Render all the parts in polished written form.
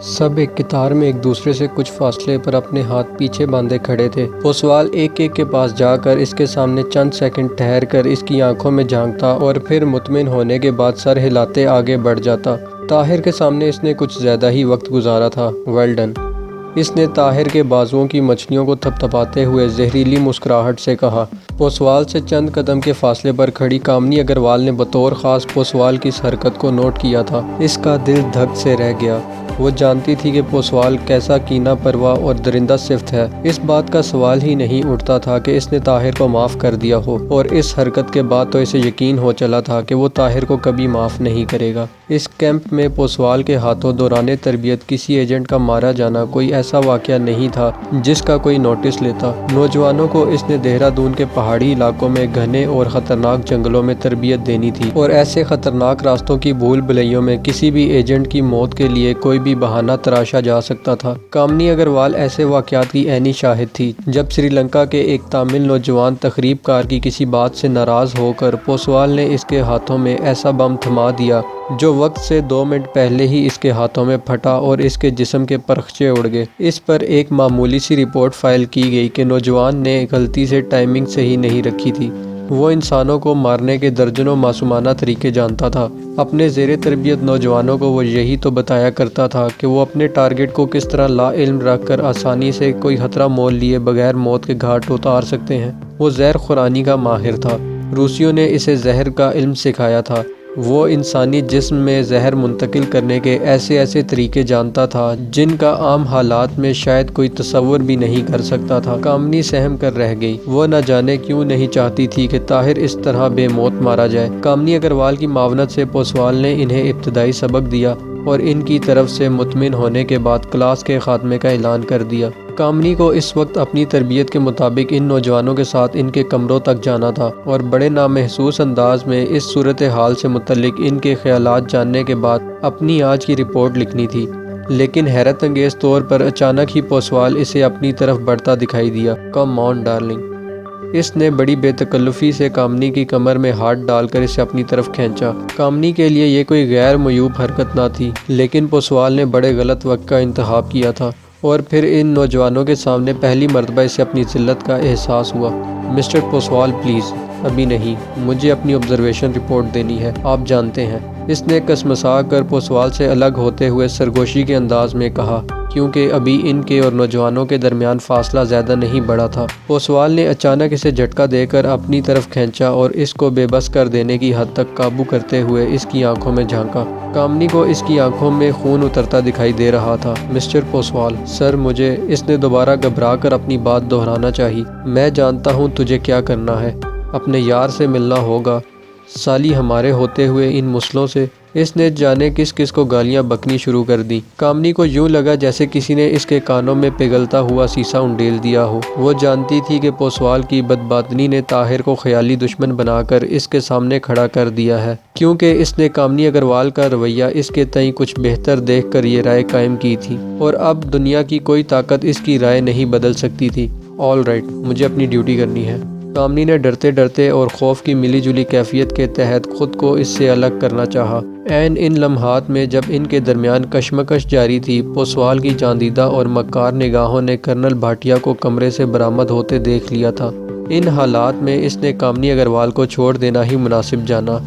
سب ایک قطار میں ایک دوسرے سے کچھ فاصلے پر اپنے ہاتھ پیچھے باندھے کھڑے تھے۔ پوسوال ایک ایک کے پاس جا کر اس کے سامنے چند سیکنڈ ٹھہر کر اس کی آنکھوں میں جھانکتا اور پھر مطمئن ہونے کے بعد سر ہلاتے آگے بڑھ جاتا۔ طاہر کے سامنے اس نے کچھ زیادہ ہی وقت گزارا تھا۔ Well done. اس نے طاہر کے بازوؤں کی مچھلیوں کو تھپتھپاتے ہوئے زہریلی مسکراہٹ سے کہا۔ پوسوال سے چند قدم کے فاصلے پر کھڑی کامنی اگروال نے بطور خاص پوسوال کی اس حرکت کو نوٹ کیا تھا۔ اس کا دل دھک سے رہ گیا۔ وہ جانتی تھی کہ پوسوال کیسا کینہ پروا اور درندہ صفت ہے۔ اس بات کا سوال ہی نہیں اٹھتا تھا کہ اس نے طاہر کو معاف کر دیا ہو، اور اس حرکت کے بعد تو اسے یقین ہو چلا تھا کہ وہ طاہر کو کبھی معاف نہیں کرے گا۔ اس کیمپ میں پوسوال کے ہاتھوں دوران تربیت کسی ایجنٹ کا مارا جانا کوئی ایسا واقعہ نہیں تھا جس کا کوئی نوٹس لیتا۔ نوجوانوں کو اس نے دہرادون کے پہاڑی علاقوں میں گھنے اور خطرناک جنگلوں میں تربیت دینی تھی، اور ایسے خطرناک راستوں کی بھول بھلیوں میں کسی بھی ایجنٹ کی موت کے لیے کوئی بھی بہانہ تراشا جا سکتا تھا۔ کامنی اگروال ایسے واقعات کی عینی شاہد تھی۔ جب سری لنکا کے ایک تامل نوجوان تخریب کار کی کسی بات سے ناراض ہو کر پوسوال نے اس کے ہاتھوں میں ایسا بم تھما دیا جو وقت سے 2 منٹ پہلے ہی اس کے ہاتھوں میں پھٹا اور اس کے جسم کے پرخچے اڑ گئے۔ اس پر ایک معمولی سی رپورٹ فائل کی گئی کہ نوجوان نے غلطی سے ٹائمنگ صحیح نہیں رکھی تھی۔ وہ انسانوں کو مارنے کے درجنوں معصومانہ طریقے جانتا تھا۔ اپنے زیر تربیت نوجوانوں کو وہ یہی تو بتایا کرتا تھا کہ وہ اپنے ٹارگٹ کو کس طرح لا علم رکھ کر آسانی سے کوئی خطرہ مول لیے بغیر موت کے گھاٹ اتار سکتے ہیں۔ وہ زہر خورانی کا ماہر تھا۔ روسیوں نے اسے زہر کا علم سکھایا تھا۔ وہ انسانی جسم میں زہر منتقل کرنے کے ایسے طریقے جانتا تھا جن کا عام حالات میں شاید کوئی تصور بھی نہیں کر سکتا تھا۔ کامنی سہم کر رہ گئی۔ وہ نہ جانے کیوں نہیں چاہتی تھی کہ طاہر اس طرح بے موت مارا جائے۔ کامنی اگروال کی معاونت سے پوسوال نے انہیں ابتدائی سبق دیا اور ان کی طرف سے مطمئن ہونے کے بعد کلاس کے خاتمے کا اعلان کر دیا۔ کامنی کو اس وقت اپنی تربیت کے مطابق ان نوجوانوں کے ساتھ ان کے کمروں تک جانا تھا اور بڑے نامحسوس انداز میں اس صورتحال سے متعلق ان کے خیالات جاننے کے بعد اپنی آج کی رپورٹ لکھنی تھی۔ لیکن حیرت انگیز طور پر اچانک ہی پوسوال اسے اپنی طرف بڑھتا دکھائی دیا۔ کم آن ڈارلنگ۔ اس نے بڑی بے تکلفی سے کامنی کی کمر میں ہاتھ ڈال کر اسے اپنی طرف کھینچا۔ کامنی کے لیے یہ کوئی غیر معیوب حرکت نہ تھی، لیکن پوسوال نے بڑے غلط وقت کا انتخاب کیا تھا، اور پھر ان نوجوانوں کے سامنے پہلی مرتبہ اسے اپنی ذلت کا احساس ہوا۔ مسٹر پوسوال پلیز، ابھی نہیں، مجھے اپنی آبزرویشن رپورٹ دینی ہے، آپ جانتے ہیں۔ اس نے کسمسا کر پوسوال سے الگ ہوتے ہوئے سرگوشی کے انداز میں کہا، کیونکہ ابھی ان کے اور نوجوانوں کے درمیان فاصلہ زیادہ نہیں بڑھا تھا۔ پوسوال نے اچانک اسے جھٹکا دے کر اپنی طرف کھینچا اور اس کو بے بس کر دینے کی حد تک قابو کرتے ہوئے اس کی آنکھوں میں جھانکا۔ کامنی کو اس کی آنکھوں میں خون اترتا دکھائی دے رہا تھا۔ مسٹر پوسوال، سر مجھے، اس نے دوبارہ گھبرا کر اپنی بات دہرانا چاہی۔ میں جانتا ہوں تجھے کیا کرنا ہے، اپنے یار سے ملنا ہوگا، سالی ہمارے ہوتے ہوئے ان مسلوں سے۔ اس نے جانے کس کس کو گالیاں بکنی شروع کر دی۔ کامنی کو یوں لگا جیسے کسی نے اس کے کانوں میں پگھلتا ہوا سیسا انڈیل دیا ہو۔ وہ جانتی تھی کہ پوسوال کی بدباطنی نے طاہر کو خیالی دشمن بنا کر اس کے سامنے کھڑا کر دیا ہے، کیونکہ اس نے کامنی اگروال کا رویہ اس کے تئیں کچھ بہتر دیکھ کر یہ رائے قائم کی تھی، اور اب دنیا کی کوئی طاقت اس کی رائے نہیں بدل سکتی تھی۔ آل رائٹ، مجھے اپنی ڈیوٹی کرنی ہے۔ کامنی نے ڈرتے ڈرتے اور خوف کی ملی جلی کیفیت کے تحت خود کو اس سے الگ کرنا چاہا۔ عین ان لمحات میں جب ان کے درمیان کشمکش جاری تھی، پوسوال کی جاندیدہ اور مکار نگاہوں نے کرنل بھاٹیا کو کمرے سے برآمد ہوتے دیکھ لیا تھا۔ ان حالات میں اس نے کامنی اگروال کو چھوڑ دینا ہی مناسب جانا،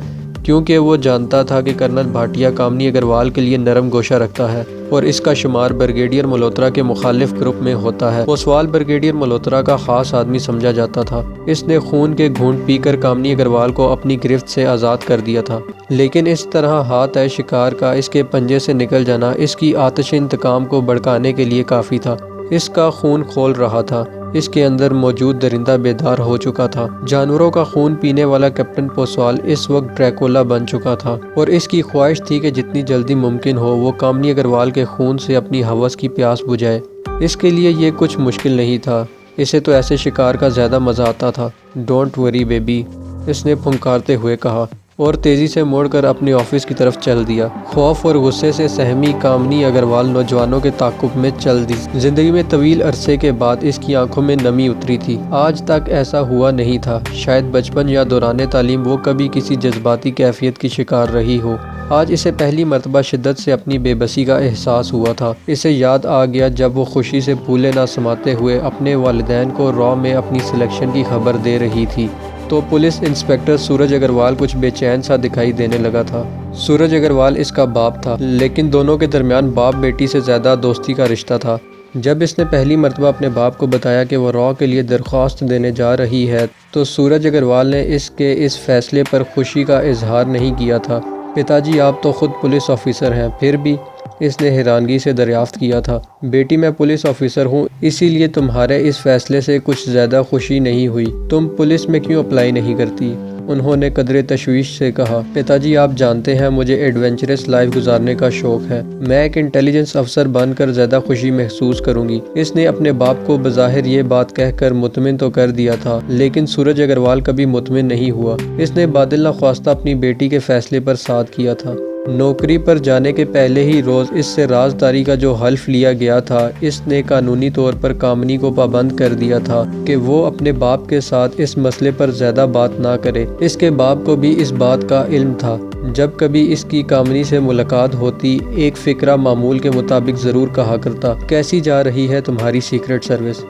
کیونکہ وہ جانتا تھا کہ کرنل بھاٹیا کامنی اگروال کے لیے نرم گوشہ رکھتا ہے اور اس کا شمار بریگیڈیئر ملہوترا کے مخالف گروپ میں ہوتا ہے۔ پوسوال بریگیڈیئر ملہوترا کا خاص آدمی سمجھا جاتا تھا۔ اس نے خون کے گھونٹ پی کر کامنی اگروال کو اپنی گرفت سے آزاد کر دیا تھا، لیکن اس طرح ہاتھ شکار کا اس کے پنجے سے نکل جانا اس کی آتش انتقام کو بھڑکانے کے لیے کافی تھا۔ اس کا خون کھول رہا تھا، اس کے اندر موجود درندہ بیدار ہو چکا تھا۔ جانوروں کا خون پینے والا کیپٹن پوسوال اس وقت ڈریکولا بن چکا تھا، اور اس کی خواہش تھی کہ جتنی جلدی ممکن ہو وہ کامنی اگروال کے خون سے اپنی ہوس کی پیاس بجھائے۔ اس کے لیے یہ کچھ مشکل نہیں تھا، اسے تو ایسے شکار کا زیادہ مزہ آتا تھا۔ ڈونٹ وری بیبی، اس نے پھنکارتے ہوئے کہا، اور تیزی سے موڑ کر اپنے آفس کی طرف چل دیا۔ خوف اور غصے سے سہمی کامنی اگروال نوجوانوں کے تعاقب میں چل دی۔ زندگی میں طویل عرصے کے بعد اس کی آنکھوں میں نمی اتری تھی۔ آج تک ایسا ہوا نہیں تھا، شاید بچپن یا دوران تعلیم وہ کبھی کسی جذباتی کیفیت کی شکار رہی ہو۔ آج اسے پہلی مرتبہ شدت سے اپنی بے بسی کا احساس ہوا تھا۔ اسے یاد آ گیا جب وہ خوشی سے پھولے نہ سماتے ہوئے اپنے والدین کو را میں اپنی سلیکشن کی خبر دے رہی تھی تو پولیس انسپکٹر سورج اگروال کچھ بے چین سا دکھائی دینے لگا تھا۔ سورج اگروال اس کا باپ تھا، لیکن دونوں کے درمیان باپ بیٹی سے زیادہ دوستی کا رشتہ تھا۔ جب اس نے پہلی مرتبہ اپنے باپ کو بتایا کہ وہ را کے لیے درخواست دینے جا رہی ہے تو سورج اگروال نے اس کے اس فیصلے پر خوشی کا اظہار نہیں کیا تھا۔ پتا جی، آپ تو خود پولیس آفیسر ہیں، پھر بھی؟ اس نے حیرانگی سے دریافت کیا تھا۔ بیٹی، میں پولیس آفیسر ہوں، اسی لیے تمہارے اس فیصلے سے کچھ زیادہ خوشی نہیں ہوئی۔ تم پولیس میں کیوں اپلائی نہیں کرتی؟ انہوں نے قدرے تشویش سے کہا۔ پتا جی، آپ جانتے ہیں مجھے ایڈونچرس لائف گزارنے کا شوق ہے۔ میں ایک انٹیلیجنس افسر بن کر زیادہ خوشی محسوس کروں گی۔ اس نے اپنے باپ کو بظاہر یہ بات کہہ کر مطمئن تو کر دیا تھا، لیکن سورج اگروال کبھی مطمئن نہیں ہوا۔ اس نے بادل نخواستہ اپنی بیٹی کے فیصلے پر ساتھ کیا تھا۔ نوکری پر جانے کے پہلے ہی روز اس سے رازداری کا جو حلف لیا گیا تھا، اس نے قانونی طور پر کامنی کو پابند کر دیا تھا کہ وہ اپنے باپ کے ساتھ اس مسئلے پر زیادہ بات نہ کرے۔ اس کے باپ کو بھی اس بات کا علم تھا۔ جب کبھی اس کی کامنی سے ملاقات ہوتی، ایک فقرہ معمول کے مطابق ضرور کہا کرتا، کیسی جا رہی ہے تمہاری سیکرٹ سروس؟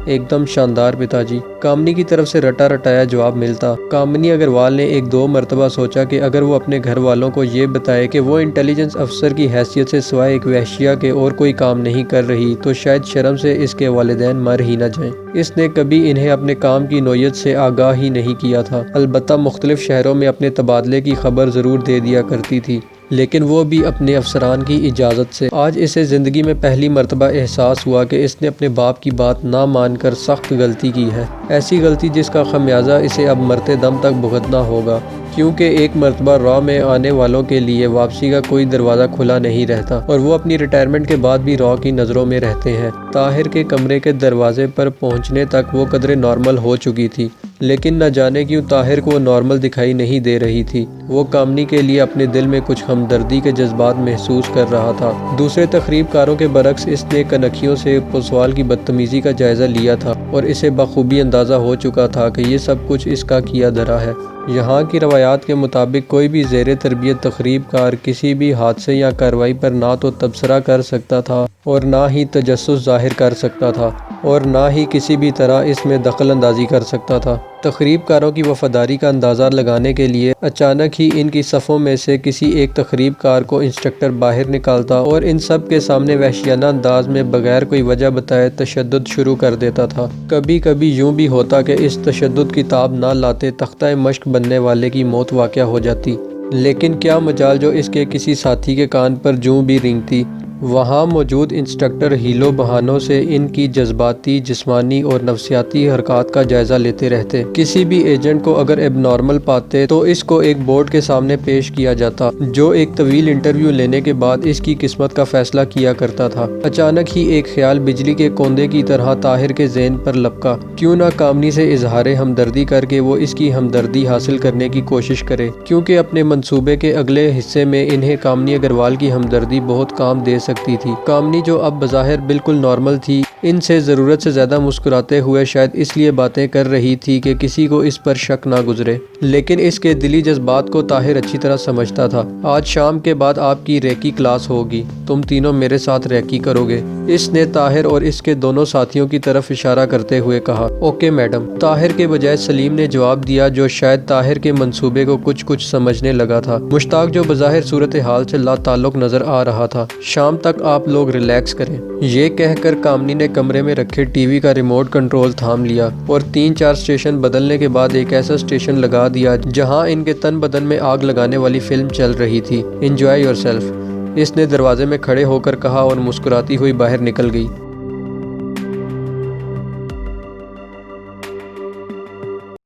ایک دم شاندار پتا جی، کامنی کی طرف سے رٹا رٹایا جواب ملتا۔ کامنی اگروال نے ایک دو مرتبہ سوچا کہ اگر وہ اپنے گھر والوں کو یہ بتائے کہ وہ انٹیلیجنس افسر کی حیثیت سے سوائے ایک وحشیہ کے اور کوئی کام نہیں کر رہی تو شاید شرم سے اس کے والدین مر ہی نہ جائیں۔ اس نے کبھی انہیں اپنے کام کی نوعیت سے آگاہ ہی نہیں کیا تھا، البتہ مختلف شہروں میں اپنے تبادلے کی خبر ضرور دے دیا کرتی تھی، لیکن وہ بھی اپنے افسران کی اجازت سے۔ آج اسے زندگی میں پہلی مرتبہ احساس ہوا کہ اس نے اپنے باپ کی بات نہ مان کر سخت غلطی کی ہے، ایسی غلطی جس کا خمیازہ اسے اب مرتے دم تک بھگتنا ہوگا، کیونکہ ایک مرتبہ را میں آنے والوں کے لیے واپسی کا کوئی دروازہ کھلا نہیں رہتا، اور وہ اپنی ریٹائرمنٹ کے بعد بھی را کی نظروں میں رہتے ہیں۔ طاہر کے کمرے کے دروازے پر پہنچنے تک وہ قدرے نارمل ہو چکی تھی، لیکن نہ جانے کیوں طاہر کو وہ نارمل دکھائی نہیں دے رہی تھی۔ وہ کامنی کے لیے اپنے دل میں کچھ ہمدردی کے جذبات محسوس کر رہا تھا۔ دوسرے تقریب کاروں کے برعکس اس نے کنکھیوں سے پوسوال کی بدتمیزی کا جائزہ لیا تھا اور اسے بخوبی اندازہ ہو چکا تھا کہ یہ سب کچھ اس کا کیا دھرا ہے۔ یہاں کی روایات کے مطابق کوئی بھی زیر تربیت تقریب کار کسی بھی حادثے یا کارروائی پر نہ تو تبصرہ کر سکتا تھا اور نہ ہی تجسس ظاہر کر سکتا تھا اور نہ ہی کسی بھی طرح اس میں دخل اندازی کر سکتا تھا۔ تقریب کاروں کی وفاداری کا اندازہ لگانے کے لیے اچانک ہی ان کی صفوں میں سے کسی ایک تقریب کار کو انسٹرکٹر باہر نکالتا اور ان سب کے سامنے وحشیانہ انداز میں بغیر کوئی وجہ بتائے تشدد شروع کر دیتا تھا۔ کبھی کبھی یوں بھی ہوتا کہ اس تشدد کی تاب نہ لاتے تختہ مشق بننے والے کی موت واقع ہو جاتی، لیکن کیا مجال جو اس کے کسی ساتھی کے کان پر جوں بھی رینگتی۔ وہاں موجود انسٹرکٹر ہیلو بہانوں سے ان کی جذباتی، جسمانی اور نفسیاتی حرکات کا جائزہ لیتے رہتے۔ کسی بھی ایجنٹ کو اگر اب نارمل پاتے تو اس کو ایک بورڈ کے سامنے پیش کیا جاتا، جو ایک طویل انٹرویو لینے کے بعد اس کی قسمت کا فیصلہ کیا کرتا تھا۔ اچانک ہی ایک خیال بجلی کے کوندے کی طرح طاہر کے ذہن پر لپکا، کیوں نہ کامنی سے اظہار ہمدردی کر کے وہ اس کی ہمدردی حاصل کرنے کی کوشش کرے، کیونکہ اپنے منصوبے کے اگلے حصے میں انہیں کامنی اگروال کی ہمدردی بہت کام دے سکتی تھی۔ کامنی جو اب بظاہر بالکل نارمل تھی، ان سے ضرورت سے زیادہ مسکراتے ہوئے شاید اس لیے باتیں کر رہی تھی کہ کسی کو اس پر شک نہ گزرے، لیکن اس کے دلی جذبات کو طاہر اچھی طرح سمجھتا تھا۔ آج شام کے بعد آپ کی ریکی کلاس ہوگی، تم تینوں میرے ساتھ ریکی کرو گے، اس نے طاہر اور اس کے دونوں ساتھیوں کی طرف اشارہ کرتے ہوئے کہا۔ اوکے میڈم، طاہر کے بجائے سلیم نے جواب دیا، جو شاید طاہر کے منصوبے کو کچھ سمجھنے لگا تھا۔ مشتاق جو بظاہر صورتحال سے لا تعلق نظر آ رہا تھا، شام تک آپ لوگ ریلیکس کریں۔ یہ کہہ کر کامنی نے کمرے میں رکھے ٹی وی کا ریموٹ کنٹرول تھام لیا اور 3-4 اسٹیشن بدلنے کے بعد ایک ایسا اسٹیشن لگا دیا جہاں ان کے تن بدن میں آگ لگانے والی فلم چل رہی تھی۔ انجوائے یور سیلف، اس نے دروازے میں کھڑے ہو کر کہا اور مسکراتی ہوئی باہر نکل گئی۔